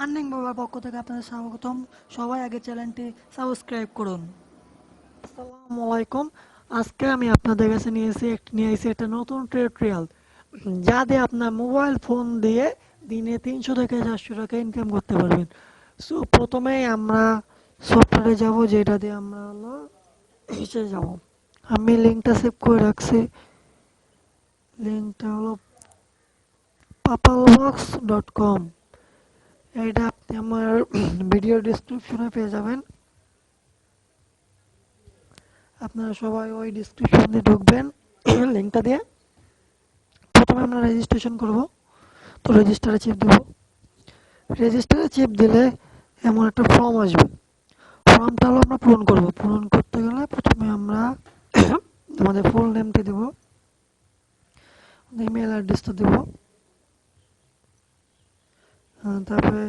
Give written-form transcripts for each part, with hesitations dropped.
Earning বাবার পক্ষ থেকে আপনাদের স্বাগতম। সবাই আগে চ্যানেলটি সাবস্ক্রাইব করুন। আসসালামু আলাইকুম। আজকে আমি আপনাদের কাছে নিয়ে এসেছি একটা নতুন টিউটোরিয়াল, যা দিয়ে আপনার মোবাইল ফোন দিয়ে দিনে 300 থেকে 400 টাকা ইনকাম করতে পারবেন। সো প্রথমেই আমরা সফটওয়্যারে যাব, যেটা দিয়ে আমরা হলো এসে যাব। আমি লিঙ্কটা সেভ করে রাখছি। লিঙ্কটা হলো papalbox.com। এটা আপনি আমার ভিডিও ডিসক্রিপশনে পেয়ে যাবেন। আপনারা সবাই ওই ডিসক্রিপশনে ঢুকবেন লিঙ্কটা দিয়ে। প্রথমে আমরা রেজিস্ট্রেশন করব, তো রেজিস্টারে চেপ দেব। রেজিস্টারে চেপ দিলে এমন একটা ফর্ম আসবে। ফর্মটা হলো আমরা পূরণ করব। পূরণ করতে গেলে প্রথমে আমরা আমাদের ফুল নেমটা দেব, ইমেল অ্যাড্রেসটা দেব, তারপরে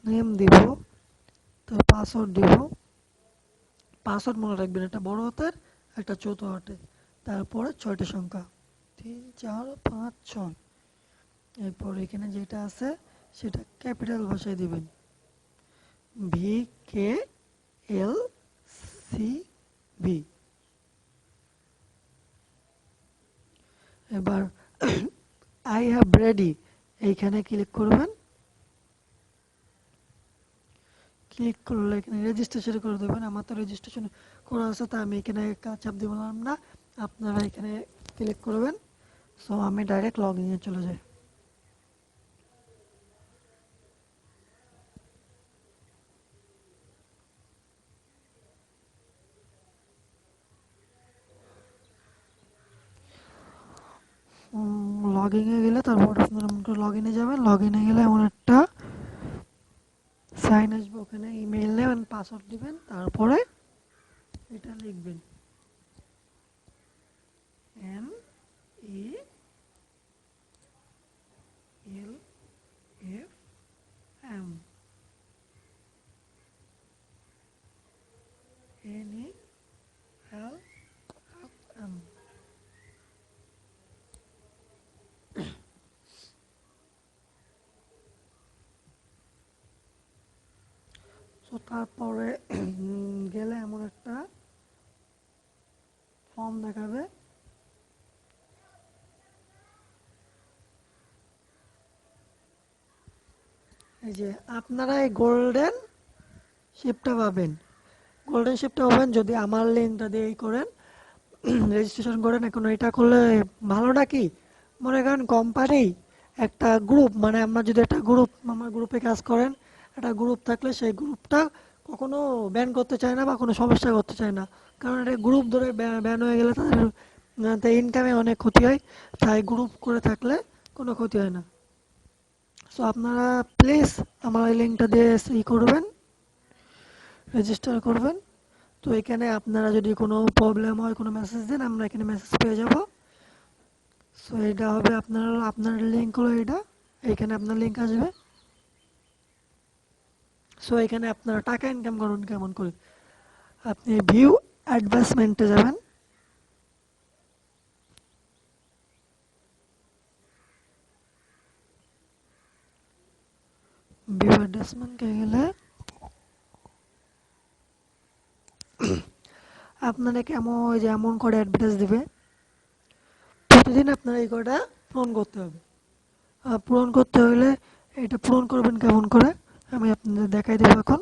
নেম দিব, তো পাসওয়ার্ড দিব। পাসওয়ার্ড মনে রাখবেন, একটা বড় হাতের একটা ছোট হাতে, তারপরে 6টা সংখ্যা 3 4 5 6। এরপর এখানে যেটা আছে সেটা ক্যাপিটাল ভাষায় দিবেন, VKLCB। এবার আই হ্যাভ রেডি এইখানে ক্লিক করবেন। ক্লিক করলে এখানে রেজিস্ট্রেশন করে দেবেন। আমার তো রেজিস্ট্রেশন করা আছে, তা আমি এখানে চাপ দিলাম না, আপনারা এখানে ক্লিক করবেন। সো আমি ডাইরেক্ট লগ ইনে চলে যাই। লগ ইনে গেলে তারপর আপনারা লগ ইনে যাবেন। লগ ইনে গেলে এমন একটা সাইন আসবে, ওখানে ইমেল নেবেন, পাসওয়ার্ড দিবেন, তারপরে এটা লিখবেন NELFM। সো তারপরে গেলে এমন একটা ফর্ম দেখাবে। এই যে আপনারা এই গোল্ডেন শিপটা পাবেন। গোল্ডেন শিপটা পাবেন যদি আমার লিঙ্কটা দিয়ে করেন, রেজিস্ট্রেশন করেন। এখন এটা করলে ভালোটা কি, মনে করেন কোম্পানি একটা গ্রুপ, মানে আমরা যদি একটা গ্রুপ, আমার গ্রুপে কাজ করেন, একটা গ্রুপ থাকলে সেই গ্রুপটা কখনো ব্যান করতে চায় না বা কোনো সমস্যা করতে চায় না। কারণ এটা গ্রুপ ধরে ব্যান হয়ে গেলে তাদের ইনকামে অনেক ক্ষতি হয়। তাই গ্রুপ করে থাকলে কোনো ক্ষতি হয় না। সো আপনারা প্লিজ আমার এই লিঙ্কটা দিয়ে করবেন, রেজিস্টার করবেন। তো এখানে আপনারা যদি কোনো প্রবলেম হয়, কোনো মেসেজ দেন, আমরা এখানে মেসেজ পেয়ে যাব। সো এটা হবে আপনার লিঙ্ক হলো এটা, এখানে আপনার লিঙ্ক আসবে। সো এখানে আপনারা টাকা ইনকাম করুন কেমন করে। আপনি ভিউ অ্যাডভার্টাইজমেন্টে যাবেন। ভিউ অ্যাডভার্টাইজমেন্টে গেলে আপনাকে এমন ওই যে এমন করে অ্যাডভার্টাইজ দিবে, প্রতিদিন আপনার এই কটা পূরণ করতে হবে। পূরণ করতে হলে এটা পূরণ করবেন কেমন করে আমি আপনাদের দেখাই দেবো এখন।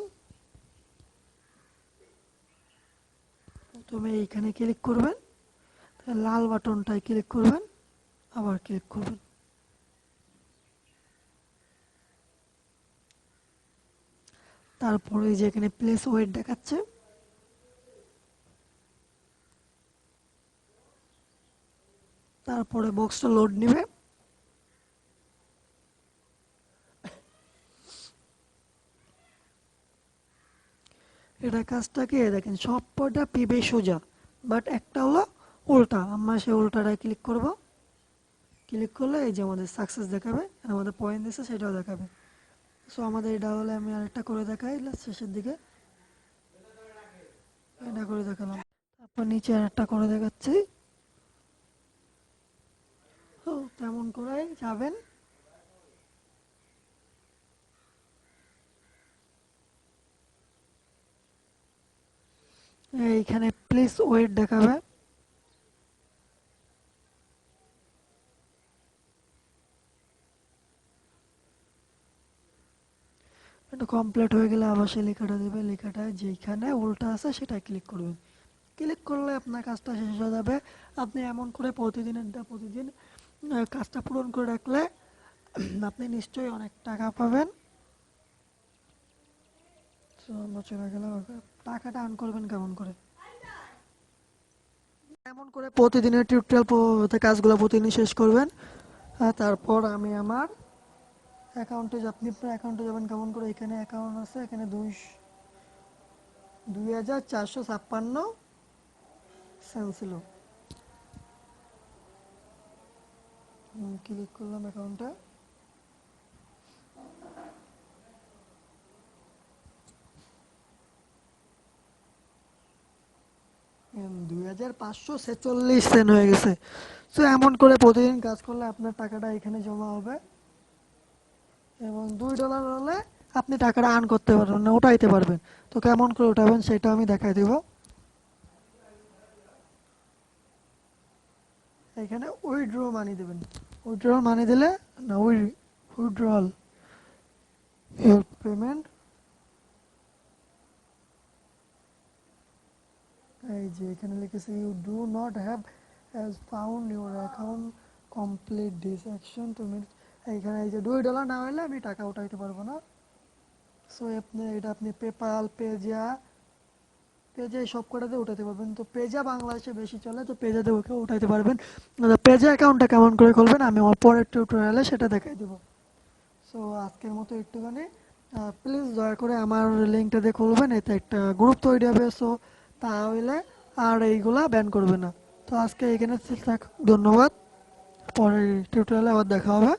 প্রথমে এইখানে ক্লিক করবেন, লাল বাটনটায় ক্লিক করবেন, আবার ক্লিক করবেন। তারপরে যে এখানে প্লেস ওয়েট দেখাচ্ছে, তারপরে বক্সটা লোড নেবে। এটা কাজটাকে দেখেন, সব কটা পিবে সোজা, বাট একটা হলো উল্টা। আমরা সেই উল্টাটায় ক্লিক করব। ক্লিক করলে এই যে আমাদের সাকসেস দেখাবে, আর আমাদের পয়েন্ট দিচ্ছে সেটাও দেখাবে। সো আমাদের এটা হলে আমি আরেকটা করে দেখাই শেষের দিকে, এটা করে দেখালাম। তারপর নিচে আরেকটা করে দেখাচ্ছি। তো তেমন করেই যাবেন। এইখানে প্লিজ ওয়েট দেখাবে। এটা কমপ্লিট হয়ে গেলে আবার সেই লেখাটা দেবে, লেখাটায় যেখানে উল্টা আছে সেটাই ক্লিক করবেন। ক্লিক করলে আপনার কাজটা শেষ হয়ে যাবে। আপনি এমন করে প্রতিদিন কাজটা পূরণ করে রাখলে আপনি নিশ্চয়ই অনেক টাকা পাবেন। চলে গেল। টাকাটা আর্ন করবেন কেমন করে? এমন করে প্রতিদিনের টিউটোরিয়াল কাজগুলো প্রতিদিন শেষ করবেন। তারপর আমি আমার আপনি আপনার অ্যাকাউন্টে যাবেন কেমন করে? এখানে অ্যাকাউন্ট আছে, এখানে 2456 ছিল। ক্লিক করলাম অ্যাকাউন্টে। 2546 হয়ে গেছে। তো এমন করে প্রতিদিন কাজ করলে আপনার টাকাটা এখানে জমা হবে, এবং $2 হলে আপনি টাকাটা আর্ন করতে পারবেন না, উঠাইতে পারবেন। তো কেমন করে উঠাবেন সেটা আমি দেখাই দিব। এখানে উইথড্র মানি দেবেন। উইথড্র মানি দিলে না, উইথড্রল ইউর পেমেন্ট, এই যে এখানে লিখেছে you do not have has found your account complete this action two minute. এইখানে এই যে $2 না হলে আমি টাকা উঠাইতে পারবো না। সো আপনি পেপাল, পেজা সব কটাতে উঠাতে পারবেন। তো পেজা বাংলাদেশে বেশি চলে, তো পেজাতে উঠাইতে পারবেন। পেজা অ্যাকাউন্টটা কেমন করে খুলবেন আমি আমার পরের টিউটোরিয়ালে সেটা দেখাই দেবো। সো আজকের মতো একটুখানি, প্লিজ দয়া করে আমার লিঙ্কটা দিয়ে খুলবেন, এতে একটা গ্রুপ তৈরি হবে। সো তাহলে আর এইগুলা ব্যান করবে না। তো আজকে এখানে থাক, ধন্যবাদ। পরের টিউটোরিয়ালে আবার দেখা হবে।